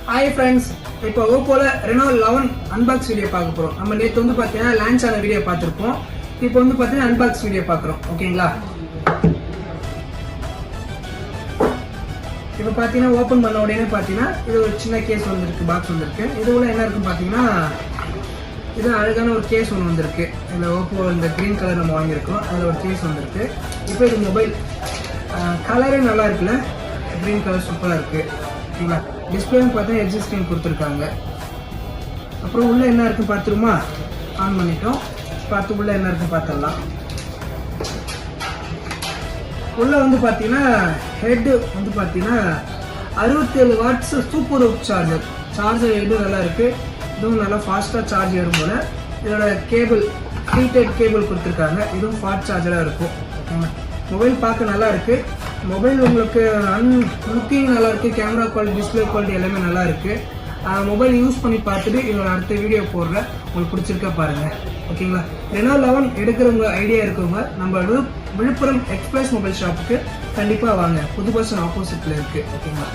Hi friends, இப்போ ஓப்போல Reno 11 unbox video பார்க்க போகிறோம். நம்ம நேற்று வந்து பார்த்தீங்கன்னா லான்ச் ஆன வீடியோ பார்த்துருப்போம். இப்போ வந்து பார்த்தீங்கன்னா அன்பாக்ஸ் வீடியோ பார்க்குறோம். ஓகேங்களா? இப்போ பார்த்தீங்கன்னா ஓப்பன் பண்ண உடனே பார்த்தீங்கன்னா இது ஒரு சின்ன கேஸ் வந்துருக்கு, பாக்ஸ் வந்துருக்கு. இது உள்ள என்ன இருக்குன்னு பார்த்தீங்கன்னா இது அழகான ஒரு கேஸ் ஒன்று வந்திருக்கு. இதில் ஓப்போ இந்த க்ரீன் கலர் நம்ம வாங்கியிருக்கோம், அதில் ஒரு கேஸ் வந்திருக்கு. இப்போ இது மொபைல் கலரே நல்லா இருக்குல்ல, க்ரீன் கலர் சூப்பராக இருக்குது. ஓகேங்களா? டிஸ்பிளேன்னு பார்த்தா எல்ஜி ஸ்க்ரீன் கொடுத்துருக்காங்க. அப்புறம் உள்ளே என்ன இருக்குன்னு பார்த்துருமா? ஆன் பண்ணிட்டோம், பார்த்து உள்ளே என்ன இருக்குன்னு பார்த்துடலாம். உள்ளே வந்து பார்த்தீங்கன்னா ஹெட்டு வந்து பார்த்தீங்கன்னா 67 வாட்ஸ் சூப்பர் சார்ஜர் ஹெட்டும் நல்லா இருக்குது. இதுவும் நல்லா ஃபாஸ்ட்டாக சார்ஜ் ஏறும் போல். இதோட கேபிள் ஹீட்டட் கேபிள் கொடுத்துருக்காங்க, இதுவும் ஃபாஸ்ட் சார்ஜராக இருக்கும். மொபைல் பார்க்க நல்லா இருக்குது. மொபைல் உங்களுக்கு லுக்கிங் நல்லா இருக்குது, கேமரா குவாலிட்டி, டிஸ்பிளே குவாலிட்டி எல்லாமே நல்லா இருக்குது. மொபைல் யூஸ் பண்ணி பார்த்துட்டு இதோட அடுத்த வீடியோ போடுறேன், உங்களுக்கு பிடிச்சிருக்கா பாருங்கள். ஓகேங்களா? ரெனோ 11 எடுக்கிறவங்க ஐடியா இருக்கவங்க நம்ம விழுப்புரம் எக்ஸ்பிரஸ் மொபைல் ஷாப்புக்கு கண்டிப்பாக வாங்க. புது பஸ் ஸ்டாண்ட் ஆப்போசிட்டில் இருக்குது. ஓகேங்களா?